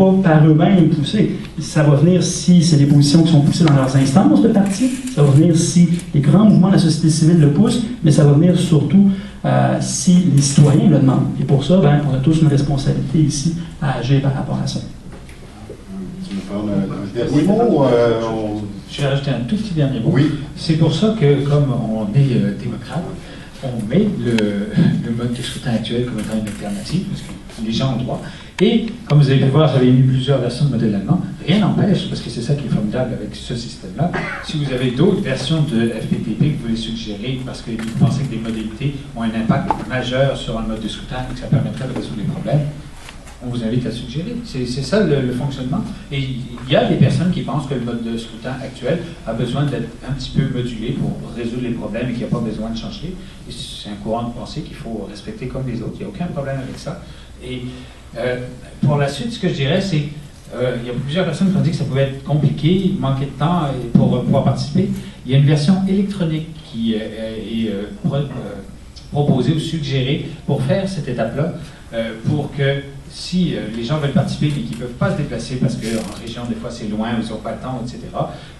pas par eux-mêmes pousser. Ça va venir si c'est des positions qui sont poussées dans leurs instances de parti, ça va venir si les grands mouvements de la société civile le poussent, mais ça va venir surtout si les citoyens le demandent. Et pour ça, ben, on a tous une responsabilité ici à agir par rapport à ça. Tu veux faire un dernier mot? Je vais rajouter un tout petit dernier mot. Oui. C'est pour ça que, comme on est démocrate, on met le mode de scrutin actuel comme étant une alternative, parce que les gens ont droit. Et, comme vous avez pu voir, j'avais mis plusieurs versions de modèle allemand. Rien n'empêche, parce que c'est ça qui est formidable avec ce système-là, si vous avez d'autres versions de FPTP que vous voulez suggérer, parce que vous pensez que des modalités ont un impact majeur sur un mode de scrutin et que ça permettrait de résoudre les problèmes, on vous invite à suggérer. C'est ça le fonctionnement. Et il y a des personnes qui pensent que le mode de scrutin actuel a besoin d'être un petit peu modulé pour résoudre les problèmes et qu'il n'y a pas besoin de changer. Et c'est un courant de pensée qu'il faut respecter comme les autres. Il n'y a aucun problème avec ça. Et pour la suite, ce que je dirais, c'est il y a plusieurs personnes qui ont dit que ça pouvait être compliqué, manquer de temps pour pouvoir participer. Il y a une version électronique qui est proposée ou suggérée pour faire cette étape-là, pour que si les gens veulent participer mais qu'ils ne peuvent pas se déplacer parce qu'en région, des fois, c'est loin, ils n'ont pas le temps, etc.,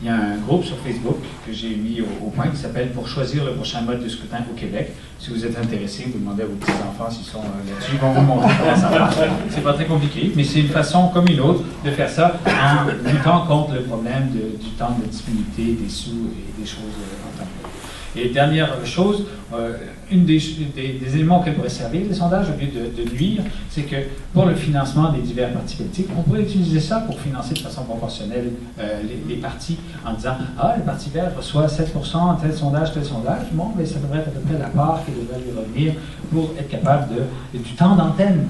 il y a un groupe sur Facebook que j'ai mis au point qui s'appelle « Pour choisir le prochain mode de scrutin au Québec ». Si vous êtes intéressé, vous demandez à vos petits-enfants s'ils sont là-dessus, ils vont vous montrer comment ça marche. C'est pas très compliqué, mais c'est une façon comme une autre de faire ça en luttant contre le problème du temps de disponibilité, des sous et des choses en tant que telles. Et dernière chose, une des éléments auxquels pourraient servir les sondages, au lieu de nuire, c'est que pour le financement des divers partis politiques, on pourrait utiliser ça pour financer de façon proportionnelle les partis en disant « Ah, le Parti vert reçoit 7% tel sondage. » Bon, mais ça devrait être à peu près la part qui devrait lui revenir pour être capable du temps d'antenne,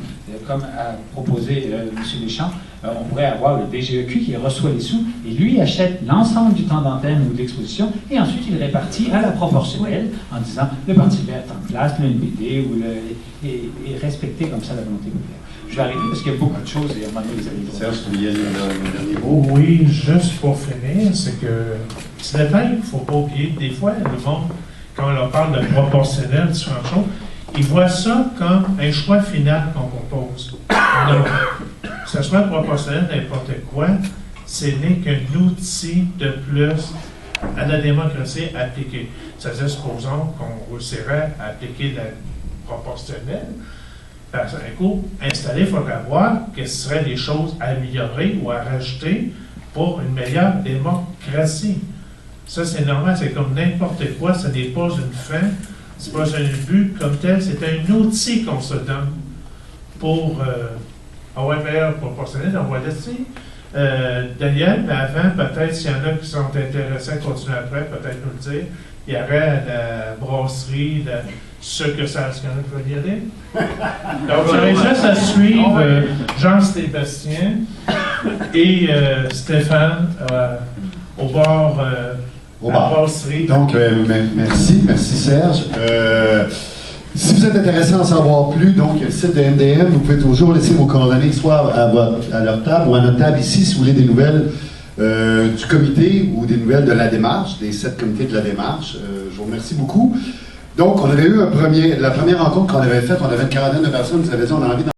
comme a proposé M. Deschamps. On pourrait avoir le DGEQ qui reçoit les sous et lui achète l'ensemble du temps d'antenne ou de l'exposition et ensuite il répartit à la proportionnelle en disant le Parti vert est en place, le NPD et respecter comme ça la volonté populaire. Je vais arrêter parce qu'il y a beaucoup de choses et à un moment donné, vous allez Serge, tu voulais dire un dernier mot? Oui, juste pour finir, c'est que ce détail, il ne faut pas oublier, des fois, le monde, quand on leur parle de proportionnel, différentes choses, ils voient ça comme un choix final qu'on propose. Non. Que ce soit proportionnel n'importe quoi, ce n'est qu'un outil de plus à la démocratie appliquée. C'est-à-dire, supposons qu'on réussirait à appliquer la proportionnelle. Par un coup, installé, il faudrait voir quelles seraient les choses à améliorer ou à rajouter pour une meilleure démocratie. Ça, c'est normal, c'est comme n'importe quoi, ce n'est pas une fin, ce n'est pas un but comme tel, c'est un outil qu'on se donne pour avoir une meilleure proportionnelle. On va laisser Daniel, mais avant, peut-être, s'il y en a qui sont intéressés à continuer après, peut-être nous le dire, il y aurait la brasserie, ce que ça, est-ce qu'il y en a qui veulent y aller? Donc, vous aurez juste à suivre Jean-Sébastien et Stéphane au bord de la brasserie. Donc, merci Serge. Si vous êtes intéressé à en savoir plus, donc, il y a le site de MDM, vous pouvez toujours laisser vos coordonnées, soit à leur table ou à notre table ici, si vous voulez des nouvelles du comité ou des nouvelles de la démarche, des 7 comités de la démarche. Je vous remercie beaucoup. Donc, on avait eu la première rencontre qu'on avait faite, on avait une quarantaine de personnes qui avaient dit on a envie